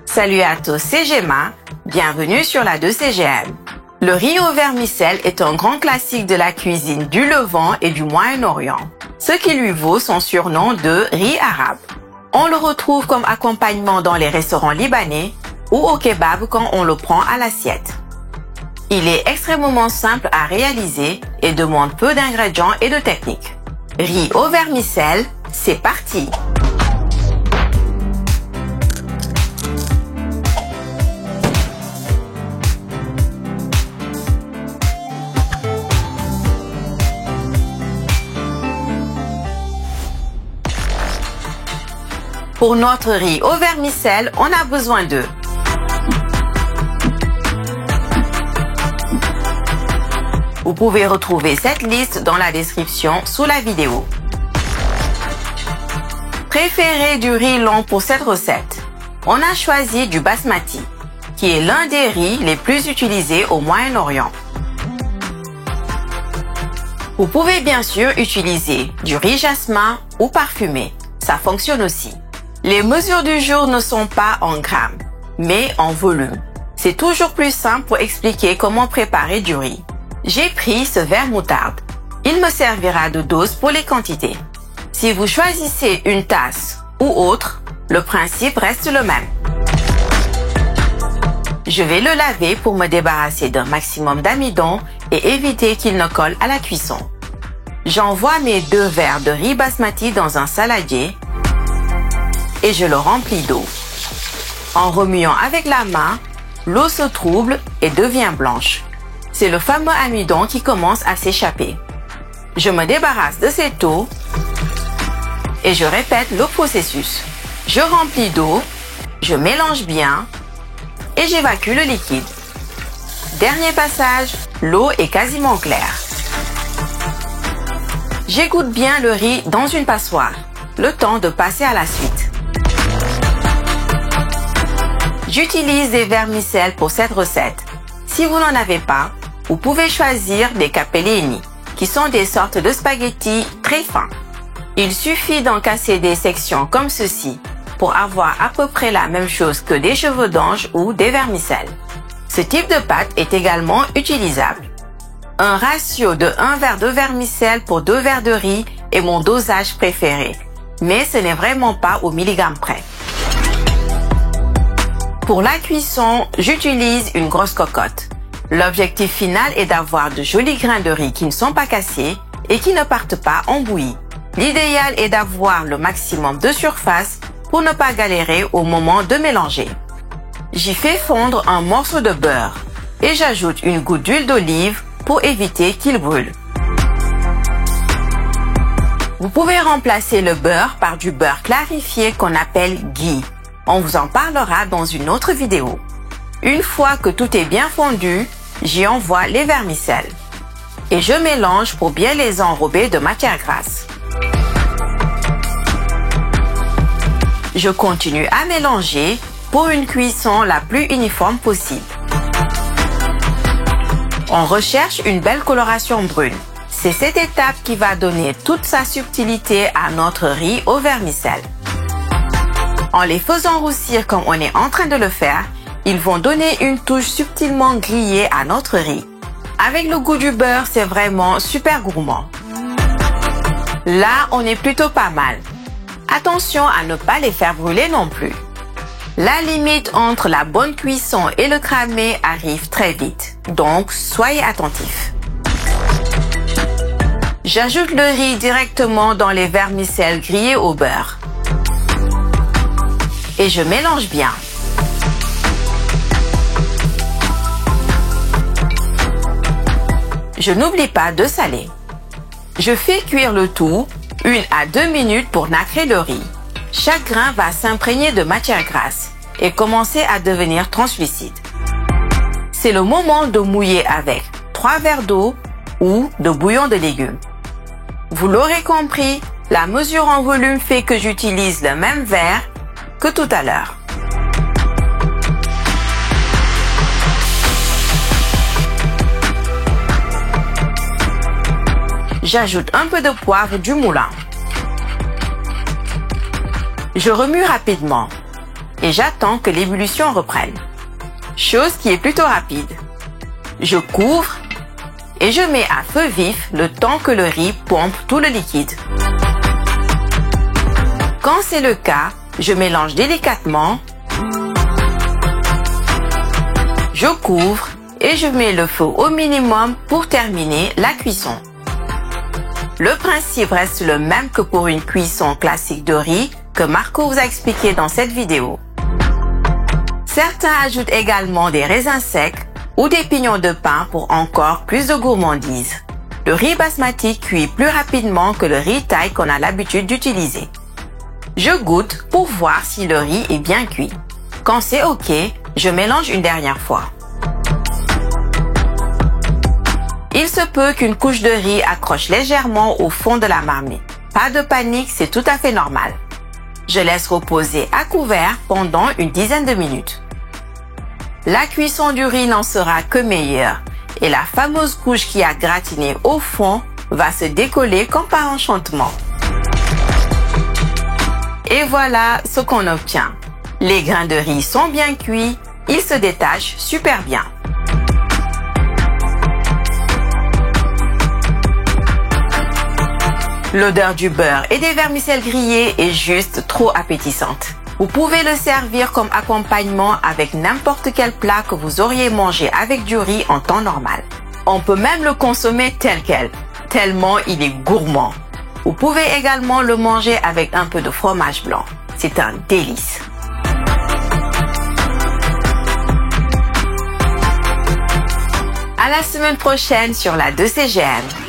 Salut à tous, c'est Gemma. Bienvenue sur la 2CGM. Le riz au vermicelle est un grand classique de la cuisine du Levant et du Moyen-Orient, ce qui lui vaut son surnom de riz arabe. On le retrouve comme accompagnement dans les restaurants libanais ou au kebab quand on le prend à l'assiette. Il est extrêmement simple à réaliser et demande peu d'ingrédients et de techniques. Riz au vermicelle, c'est parti! Pour notre riz au vermicelle, on a besoin de Vous pouvez retrouver cette liste dans la description sous la vidéo. Préférez du riz long pour cette recette. On a choisi du basmati, qui est l'un des riz les plus utilisés au Moyen-Orient. Vous pouvez bien sûr utiliser du riz jasmin ou parfumé, ça fonctionne aussi. Les mesures du jour ne sont pas en grammes, mais en volume. C'est toujours plus simple pour expliquer comment préparer du riz. J'ai pris ce verre moutarde. Il me servira de dose pour les quantités. Si vous choisissez une tasse ou autre, le principe reste le même. Je vais le laver pour me débarrasser d'un maximum d'amidon et éviter qu'il ne colle à la cuisson. J'envoie mes 2 verres de riz basmati dans un saladier et je le remplis d'eau. En remuant avec la main, l'eau se trouble et devient blanche. C'est le fameux amidon qui commence à s'échapper. Je me débarrasse de cette eau et je répète le processus. Je remplis d'eau, je mélange bien et j'évacue le liquide. Dernier passage, l'eau est quasiment claire. J'égoutte bien le riz dans une passoire, le temps de passer à la suite. J'utilise des vermicelles pour cette recette. Si vous n'en avez pas, vous pouvez choisir des capellini, qui sont des sortes de spaghettis très fins. Il suffit d'en casser des sections comme ceci pour avoir à peu près la même chose que des cheveux d'ange ou des vermicelles. Ce type de pâte est également utilisable. Un ratio de 1 verre de vermicelle pour 2 verres de riz est mon dosage préféré, mais ce n'est vraiment pas au milligramme près. Pour la cuisson, j'utilise une grosse cocotte. L'objectif final est d'avoir de jolis grains de riz qui ne sont pas cassés et qui ne partent pas en bouillie. L'idéal est d'avoir le maximum de surface pour ne pas galérer au moment de mélanger. J'y fais fondre un morceau de beurre et j'ajoute une goutte d'huile d'olive pour éviter qu'il brûle. Vous pouvez remplacer le beurre par du beurre clarifié qu'on appelle ghee. On vous en parlera dans une autre vidéo. Une fois que tout est bien fondu, j'y envoie les vermicelles. Et je mélange pour bien les enrober de matière grasse. Je continue à mélanger pour une cuisson la plus uniforme possible. On recherche une belle coloration brune. C'est cette étape qui va donner toute sa subtilité à notre riz au vermicelle. En les faisant roussir comme on est en train de le faire, ils vont donner une touche subtilement grillée à notre riz. Avec le goût du beurre, c'est vraiment super gourmand. Là, on est plutôt pas mal. Attention à ne pas les faire brûler non plus. La limite entre la bonne cuisson et le cramé arrive très vite, donc soyez attentifs. J'ajoute le riz directement dans les vermicelles grillées au beurre. Et je mélange bien. Je n'oublie pas de saler. Je fais cuire le tout 1 à 2 minutes pour nacrer le riz. Chaque grain va s'imprégner de matière grasse et commencer à devenir translucide. C'est le moment de mouiller avec 3 verres d'eau ou de bouillon de légumes. Vous l'aurez compris, la mesure en volume fait que j'utilise le même verre que tout à l'heure. J'ajoute un peu de poivre du moulin. Je remue rapidement. et j'attends que l'ébullition reprenne. Chose qui est plutôt rapide. Je couvre et je mets à feu vif le temps que le riz pompe tout le liquide. Quand c'est le cas, je mélange délicatement, je couvre et je mets le feu au minimum pour terminer la cuisson. Le principe reste le même que pour une cuisson classique de riz que Marco vous a expliqué dans cette vidéo. Certains ajoutent également des raisins secs ou des pignons de pain pour encore plus de gourmandise. Le riz basmati cuit plus rapidement que le riz thaï qu'on a l'habitude d'utiliser. Je goûte pour voir si le riz est bien cuit. Quand c'est OK, je mélange une dernière fois. Il se peut qu'une couche de riz accroche légèrement au fond de la marmite. Pas de panique, c'est tout à fait normal. Je laisse reposer à couvert pendant une dizaine de minutes. La cuisson du riz n'en sera que meilleure et la fameuse couche qui a gratiné au fond va se décoller comme par enchantement. Et voilà ce qu'on obtient. Les grains de riz sont bien cuits, ils se détachent super bien. L'odeur du beurre et des vermicelles grillées est juste trop appétissante. Vous pouvez le servir comme accompagnement avec n'importe quel plat que vous auriez mangé avec du riz en temps normal. On peut même le consommer tel quel, tellement il est gourmand. Vous pouvez également le manger avec un peu de fromage blanc. C'est un délice. À la semaine prochaine sur la 2CGM.